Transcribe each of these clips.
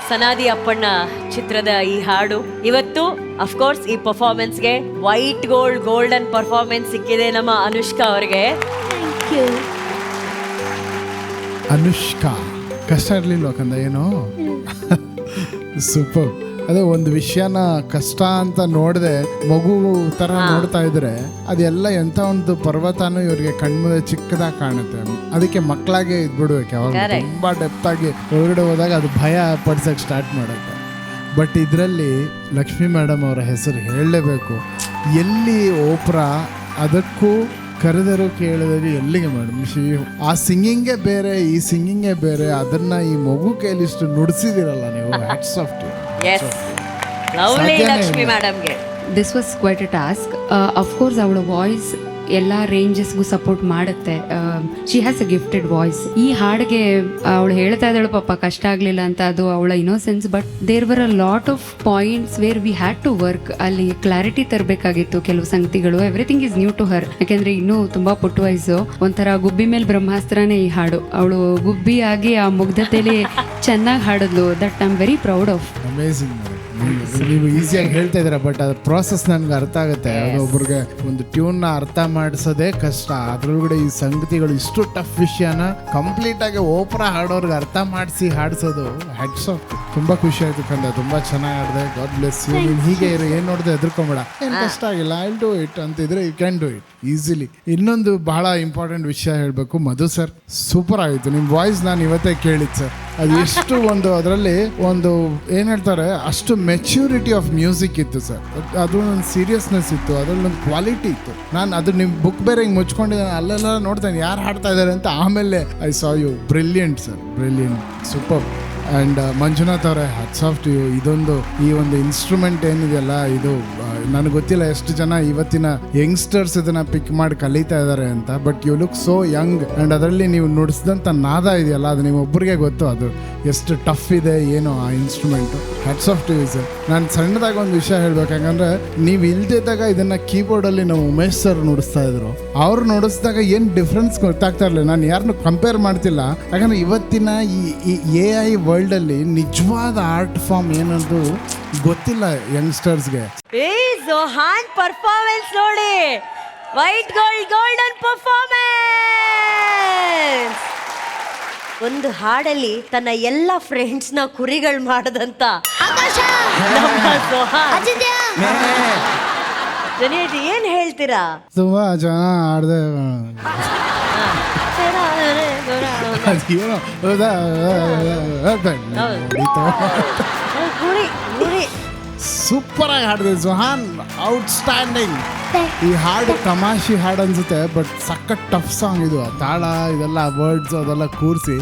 ಸನಾದಿ ಅಪ್ಪಣ್ಣ ಚಿತ್ರದ ಈ ಹಾಡು ಇವತ್ತು ಅಫ್ಕೋರ್ಸ್ ಈ ಪರ್ಫಾರ್ಮೆನ್ಸ್ಗೆ ವೈಟ್ ಗೋಲ್ಡ್ ಗೋಲ್ಡನ್ ಪರ್ಫಾರ್ಮೆನ್ಸ್ ಸಿಕ್ಕಿದೆ ನಮ್ಮ ಅನುಷ್ಕಾ ಅವರಿಗೆ. ಅನುಷ್ಕಾ ಕಷ್ಟ ಇರಲಿಲ್ಲ ಕಂದ ಏನು ಸೂಪರ್. ಅದೇ ಒಂದು ವಿಷಯನ ಕಷ್ಟ ಅಂತ ನೋಡದೆ ಮಗು ತರ ನೋಡ್ತಾ ಇದ್ರೆ ಅದೆಲ್ಲ ಎಂತ ಒಂದು ಪರ್ವತನೂ ಇವ್ರಿಗೆ ಕಣ್ಮುಂದೆ ಚಿಕ್ಕದಾಗಿ ಕಾಣುತ್ತೆ. ಅದಕ್ಕೆ ಮಕ್ಕಳಾಗೆ ಇದ್ಬಿಡ್ಬೇಕು ಯಾವಾಗ ತುಂಬಾ ಡೆಪ್ತ್ ಆಗಿ ಒಳಗಡೆ ಹೋದಾಗ ಅದು ಭಯ ಪಡ್ಸಕ್ ಸ್ಟಾರ್ಟ್ ಮಾಡುತ್ತೆ. ಬಟ್ ಇದರಲ್ಲಿ ಲಕ್ಷ್ಮಿ ಮೇಡಮ್ ಅವರ ಹೆಸರು ಹೇಳಲೇಬೇಕು. ಎಲ್ಲಿ ಓಪ್ರಾ ಅದಕ್ಕೂ ಕರೆದರು ಕೇಳಿದಾಗ ಎಲ್ಲಿಗೆ ಮೇಡಮ್ ಆ ಸಿಂಗಿಂಗೇ ಬೇರೆ, ಈ ಸಿಂಗಿಂಗೇ ಬೇರೆ. ಅದನ್ನ ಈ ಮಗು ಕೈಲಿಷ್ಟು ನುಡಿಸಿದಿರಲ್ಲ ನೀವು. Hats off to. ಲಕ್ಷ್ಮಿ ಮೇಡಮ್ಗೆ this was quite a task. Of course ಅವಳ ವಾಯ್ಸ್ ಎಲ್ಲ ರೇಂಜಸ್ಗೂ ಸಪೋರ್ಟ್ ಮಾಡುತ್ತೆ. She has a gifted voice. ಈ ಹಾಡಿಗೆ ಅವಳು ಹೇಳ್ತಾ ಇದ್ದಾಳು ಪಾಪ ಕಷ್ಟ ಆಗಲಿಲ್ಲ ಅಂತ, ಅದು ಅವಳ innocence. But there were a lot of points where we had to work. ಅಲ್ಲಿ ಕ್ಲಾರಿಟಿ ತರಬೇಕಾಗಿತ್ತು ಕೆಲವು ಸಂಗತಿಗಳು. Everything is new to her. ಯಾಕೆಂದ್ರೆ ಇನ್ನೂ ತುಂಬಾ ಪುಟ್ಟ ವಯಸ್ಸು. ಒಂಥರ ಗುಬ್ಬಿ ಮೇಲೆ ಬ್ರಹ್ಮಾಸ್ತ್ರನೇ ಈ ಹಾಡು. ಅವಳು ಗುಬ್ಬಿ ಆಗಿ ಆ ಮುಗ್ಧತೆಯಲ್ಲಿ ಚೆನ್ನಾಗಿ ಹಾಡಿದ್ಲು. That I am very proud of. Amazing. ನೀವು ಈಸಿಯಾಗಿ ಹೇಳ್ತಾ ಇದ್ದೀರಾ, ಬಟ್ ಅದ್ರ ಪ್ರಾಸೆಸ್ ನನಗೆ ಅರ್ಥ ಆಗುತ್ತೆ. ಒಬ್ಬರಿಗೆ ಒಂದು ಟ್ಯೂನ್ನ ಅರ್ಥ ಮಾಡಿಸೋದೇ ಕಷ್ಟ. ಅದ್ರೊಳಗಡೆ ಈ ಸಂಗತಿಗಳು ಇಷ್ಟು ಟಫ್ ವಿಷಯನ ಕಂಪ್ಲೀಟ್ ಆಗಿ ಓಪರಾ ಹಾಡೋರ್ಗೆ ಅರ್ಥ ಮಾಡಿಸಿ ಹಾಡಿಸೋದು ಹ್ಯಾಟ್ಸ್ ಆಫ್. ತುಂಬಾ ಖುಷಿ ಆಯ್ತು ಕಂದ, ತುಂಬಾ ಚೆನ್ನಾಗಿ ಹಾಡಿದೆ. God bless you. ನೀನು ಹೀಗೆ ಇರು, ಏನು ನೋಡಿದೆ ಎದ್ರಕೊಂಬೇಡ, ಏನು ಕಷ್ಟ ಆಗಿಲ್ಲ, ಐ ವಿಲ್ ಡೂ ಇಟ್ ಅಂತಿದ್ರೆ you can do it easily. ಇನ್ನೊಂದು ಬಹಳ ಇಂಪಾರ್ಟೆಂಟ್ ವಿಷಯ ಹೇಳಬೇಕು. ಮಧು ಸರ್ ಸೂಪರ್ ಆಗಿತ್ತು. ನಿಮ್ಮ ವಾಯ್ಸ್ ನಾನು ಇವತ್ತೇ ಕೇಳಿದ್ದು ಸರ್. ಅದು ಎಷ್ಟು ಒಂದು ಅದರಲ್ಲಿ ಒಂದು ಏನು ಹೇಳ್ತಾರೆ ಅಷ್ಟು ಮೆಚ್ಯೂರಿಟಿ ಆಫ್ ಮ್ಯೂಸಿಕ್ ಇತ್ತು ಸರ್. ಅದು ಒಂದು ಸೀರಿಯಸ್ನೆಸ್ ಇತ್ತು, ಅದರಲ್ಲಿ ಒಂದು ಕ್ವಾಲಿಟಿ ಇತ್ತು. ನಾನು ಅದು ನಿಮ್ಮ ಬುಕ್ ಬೇರೆ ಹಿಂಗೆ ಮುಚ್ಕೊಂಡಿದ್ದೇನೆ, ಅಲ್ಲೆಲ್ಲ ನೋಡ್ತೇನೆ ಯಾರು ಹಾಡ್ತಾ ಇದ್ದಾರೆ ಅಂತ. ಆಮೇಲೆ I saw you. Brilliant sir, brilliant, super. And Manjunath ಅವರೇ ಹ್ಯಾಟ್ಸ್ ಆಫ್ ಟು ಯು. ಇದೊಂದು ಈ ಒಂದು ಇನ್ಸ್ಟ್ರೂಮೆಂಟ್ ಏನಿದೆಯಲ್ಲ, ಇದು ನನಗೆ ಗೊತ್ತಿಲ್ಲ ಎಷ್ಟು ಜನ ಇವತ್ತಿನ ಯಂಗ್ಸ್ಟರ್ಸ್ ಇದನ್ನ ಪಿಕ್ ಮಾಡಿ ಕಲಿತಾ ಇದ್ದಾರೆ ಅಂತ. But you look so young. And ಅದರಲ್ಲಿ ನೀವು ನುಡಿಸಿದಂಥ ನಾದ ಇದೆಯಲ್ಲ, ಅದು ನಿಮ್ಮೊಬ್ಬರಿಗೆ ಗೊತ್ತು ಅದು ಎಷ್ಟು ಟಫ್ ಇದೆ ಏನು ಆ instrument. Hats off to you sir. ನಾನು ಸಣ್ಣದಾಗಿ ಒಂದು ವಿಷಯ ಹೇಳ್ಬೇಕಂದ್ರೆ, ನೀವು ಇಲ್ದಿದ್ದಾಗ ಇದನ್ನು ಕೀಬೋರ್ಡಲ್ಲಿ ನಾವು ಉಮೇಶ್ ಸರ್ ನುಡಿಸ್ತಾ ಇದ್ರು. ಅವ್ರು ನುಡಿಸಿದಾಗ ಏನು ಡಿಫ್ರೆನ್ಸ್ ಗೊತ್ತಾಗ್ತಾ ಇರಲಿಲ್ಲ. ನಾನು ಯಾರನ್ನು ಕಂಪೇರ್ ಮಾಡ್ತಿಲ್ಲ, ಯಾಕಂದರೆ ಇವತ್ತಿನ ಈ AI ವರ್ಲ್ಡಲ್ಲಿ ನಿಜವಾದ ಆರ್ಟ್ ಫಾರ್ಮ್ ಏನಂದು ಗೊತ್ತಿಲ್ಲ ಯಂಗ್ಸ್ಟರ್ಸ್ಗೆ. ಝೋಹಾನ್ ಪರ್ಫಾರ್ಮೆನ್ಸ್ ನೋಡಿ, ವೈಟ್ ಗೋಲ್ಡ್ ಗೋಲ್ಡನ್ ಪರ್ಫಾರ್ಮೆನ್ಸ್. ಒಂದು ಹಾಡಲ್ಲಿ ತನ್ನ ಎಲ್ಲ ಫ್ರೆಂಡ್ಸ್ನ ಕುರಿಗಳು ಮಾಡದಂತ ನಮ್ಮ ಝೋಹಾನ್. ಜನಿಯಜಿ ಏನ್ ಹೇಳ್ತೀರಾ? ತುಂಬಾ ಚೆನ್ನಾಗಿ ಆಡಿದೆ. ಸೂಪರ್ ಆಗಿ ಹಾಡಿದೆ ಝೋಹಾನ್, ಔಟ್ಸ್ಟ್ಯಾಂಡಿಂಗ್. ಈ ಹಾಡು ತಮಾಷೆ ಹಾಡು ಅನ್ಸುತ್ತೆ, ಬಟ್ ಸಖತ್ ಟಫ್ ಸಾಂಗ್ ಇದು. ತಾಳ ಇದೆಲ್ಲ ವರ್ಡ್ಸ್ ಅದೆಲ್ಲ ಕೂರಿಸಿ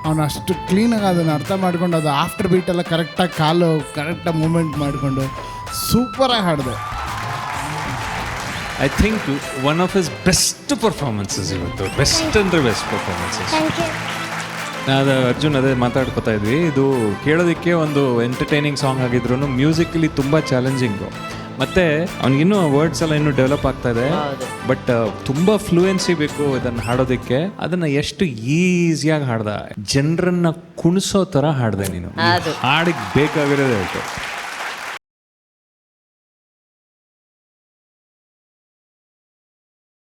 ಅವನು ಅಷ್ಟು ಕ್ಲೀನಾಗಿ ಅದನ್ನು ಅರ್ಥ ಮಾಡ್ಕೊಂಡು, ಅದು ಆಫ್ಟರ್ ಬೀಟೆಲ್ಲ ಕರೆಕ್ಟಾಗಿ ಕಾಲು ಕರೆಕ್ಟಾಗಿ ಮೂಮೆಂಟ್ ಮಾಡಿಕೊಂಡು ಸೂಪರಾಗಿ ಹಾಡಿದೆ. I think one of his best performances ಇವತ್ತು. ಬೆಸ್ಟ್ ಅಂದರೆ ಬೆಸ್ಟ್ ಪರ್ಫಾರ್ಮೆನ್ಸಸ್. ಅದು ಅರ್ಜುನ್ ಅದೇ ಮಾತಾಡ್ಕೊತಾ ಇದ್ವಿ. ಇದು ಕೇಳೋದಕ್ಕೆ ಒಂದು ಎಂಟರ್ಟೈನಿಂಗ್ ಸಾಂಗ್ ಆಗಿದ್ರು ಮ್ಯೂಸಿಕಲಿ ತುಂಬ ಚಾಲೆಂಜಿಂಗು. ಮತ್ತು ಅವ್ನಿಗಿನ್ನೂ ವರ್ಡ್ಸ್ ಎಲ್ಲ ಇನ್ನೂ ಡೆವಲಪ್ ಆಗ್ತಾ ಇದೆ. ಬಟ್ ತುಂಬ ಫ್ಲೂಯೆನ್ಸಿ ಬೇಕು ಇದನ್ನು ಹಾಡೋದಕ್ಕೆ. ಅದನ್ನು ಎಷ್ಟು ಈಸಿಯಾಗಿ ಹಾಡ್ದ, ಜನರನ್ನ ಕುಣಿಸೋ ಥರ ಹಾಡ್ದೆ ನೀನು. ಹಾಡಿಗೆ ಬೇಕಾಗಿರೋದೇ ಆಯಿತು.